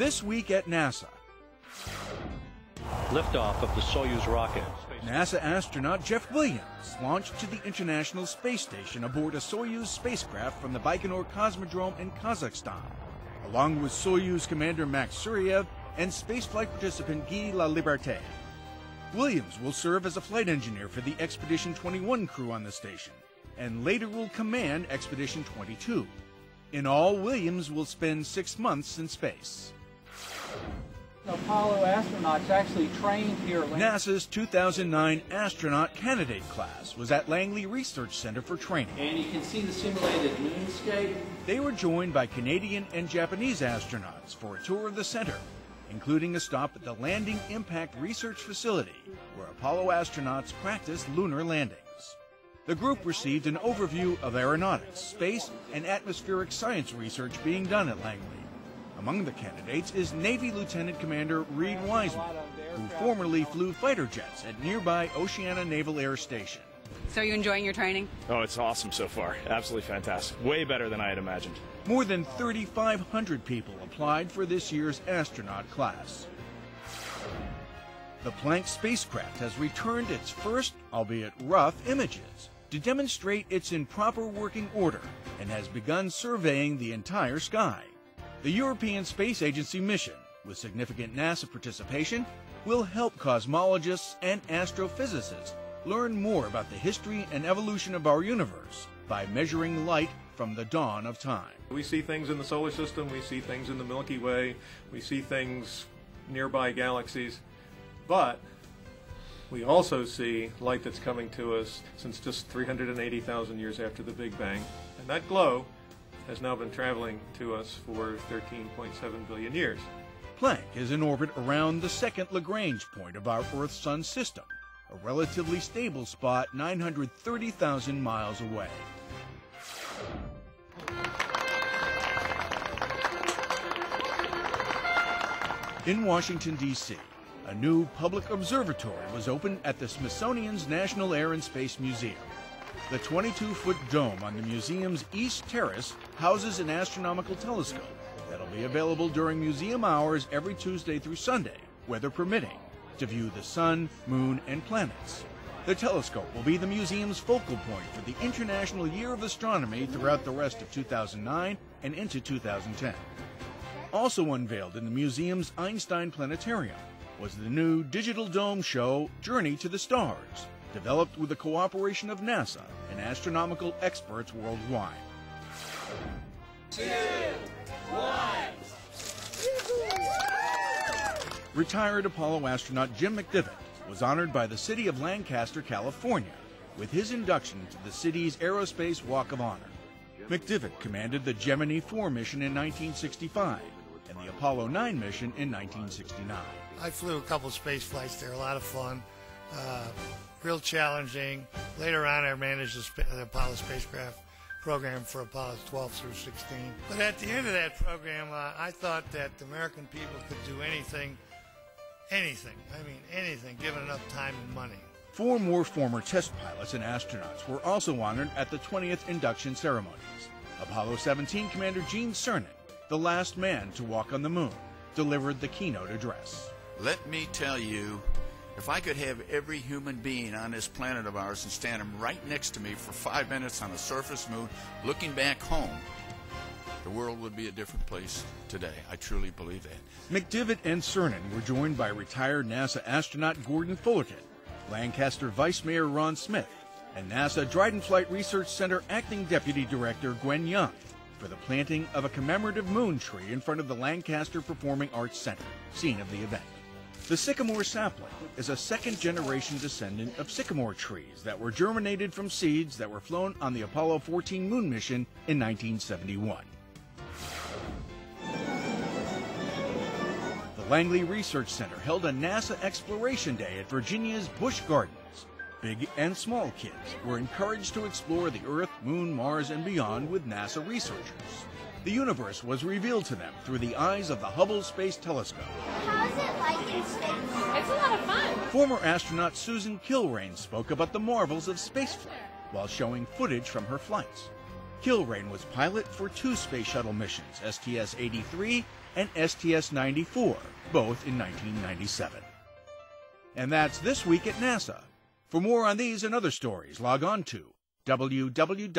This week at NASA. Liftoff of the Soyuz rocket. NASA astronaut Jeff Williams launched to the International Space Station aboard a Soyuz spacecraft from the Baikonur Cosmodrome in Kazakhstan, along with Soyuz commander Max Suryev and spaceflight participant Guy Laliberté. Williams will serve as a flight engineer for the Expedition 21 crew on the station, and later will command Expedition 22. In all, Williams will spend 6 months in space. Apollo astronauts actually trained here. NASA's 2009 astronaut candidate class was at Langley Research Center for training. And you can see the simulated moonscape. They were joined by Canadian and Japanese astronauts for a tour of the center, including a stop at the Landing Impact Research Facility, where Apollo astronauts practiced lunar landings. The group received an overview of aeronautics, space, and atmospheric science research being done at Langley. Among the candidates is Navy Lieutenant Commander Reed Wiseman, who formerly flew fighter jets at nearby Oceana Naval Air Station. So are you enjoying your training? Oh, it's awesome so far. Absolutely fantastic. Way better than I had imagined. More than 3,500 people applied for this year's astronaut class. The Planck spacecraft has returned its first, albeit rough, images to demonstrate it's in proper working order and has begun surveying the entire sky. The European Space Agency mission, with significant NASA participation, will help cosmologists and astrophysicists learn more about the history and evolution of our universe by measuring light from the dawn of time. We see things in the solar system, we see things in the Milky Way, we see things nearby galaxies, but we also see light that's coming to us since just 380,000 years after the Big Bang, and that glow has now been traveling to us for 13.7 billion years. Planck is in orbit around the second Lagrange point of our Earth-Sun system, a relatively stable spot 930,000 miles away. In Washington, D.C., a new public observatory was opened at the Smithsonian's National Air and Space Museum. The 22-foot dome on the museum's East Terrace houses an astronomical telescope that'll be available during museum hours every Tuesday through Sunday, weather permitting, to view the sun, moon, and planets. The telescope will be the museum's focal point for the International Year of Astronomy throughout the rest of 2009 and into 2010. Also unveiled in the museum's Einstein Planetarium was the new digital dome show Journey to the Stars, developed with the cooperation of NASA and astronomical experts worldwide. 2, 1. Retired Apollo astronaut Jim McDivitt was honored by the city of Lancaster, California, with his induction to the city's Aerospace Walk of Honor. McDivitt commanded the Gemini 4 mission in 1965 and the Apollo 9 mission in 1969. I flew a couple space flights there, a lot of fun. Real challenging. Later on, I managed the Apollo spacecraft program for Apollo 12 through 16. But at the end of that program, I thought that the American people could do anything, given enough time and money. 4 more former test pilots and astronauts were also honored at the 20th induction ceremonies. Apollo 17 Commander Gene Cernan, the last man to walk on the moon, delivered the keynote address. Let me tell you, if I could have every human being on this planet of ours and stand them right next to me for 5 minutes on a surface moon, looking back home, the world would be a different place today. I truly believe that. McDivitt and Cernan were joined by retired NASA astronaut Gordon Fullerton, Lancaster Vice Mayor Ron Smith, and NASA Dryden Flight Research Center Acting Deputy Director Gwen Young for the planting of a commemorative moon tree in front of the Lancaster Performing Arts Center, scene of the event. The sycamore sapling is a second-generation descendant of sycamore trees that were germinated from seeds that were flown on the Apollo 14 moon mission in 1971. The Langley Research Center held a NASA Exploration Day at Virginia's Busch Gardens. Big and small kids were encouraged to explore the Earth, Moon, Mars, and beyond with NASA researchers. The universe was revealed to them through the eyes of the Hubble Space Telescope. How is it like in space? It's a lot of fun. Former astronaut Susan Kilrain spoke about the marvels of spaceflight while showing footage from her flights. Kilrain was pilot for 2 space shuttle missions, STS-83 and STS-94, both in 1997. And that's This Week at NASA. For more on these and other stories, log on to www.nasa.gov.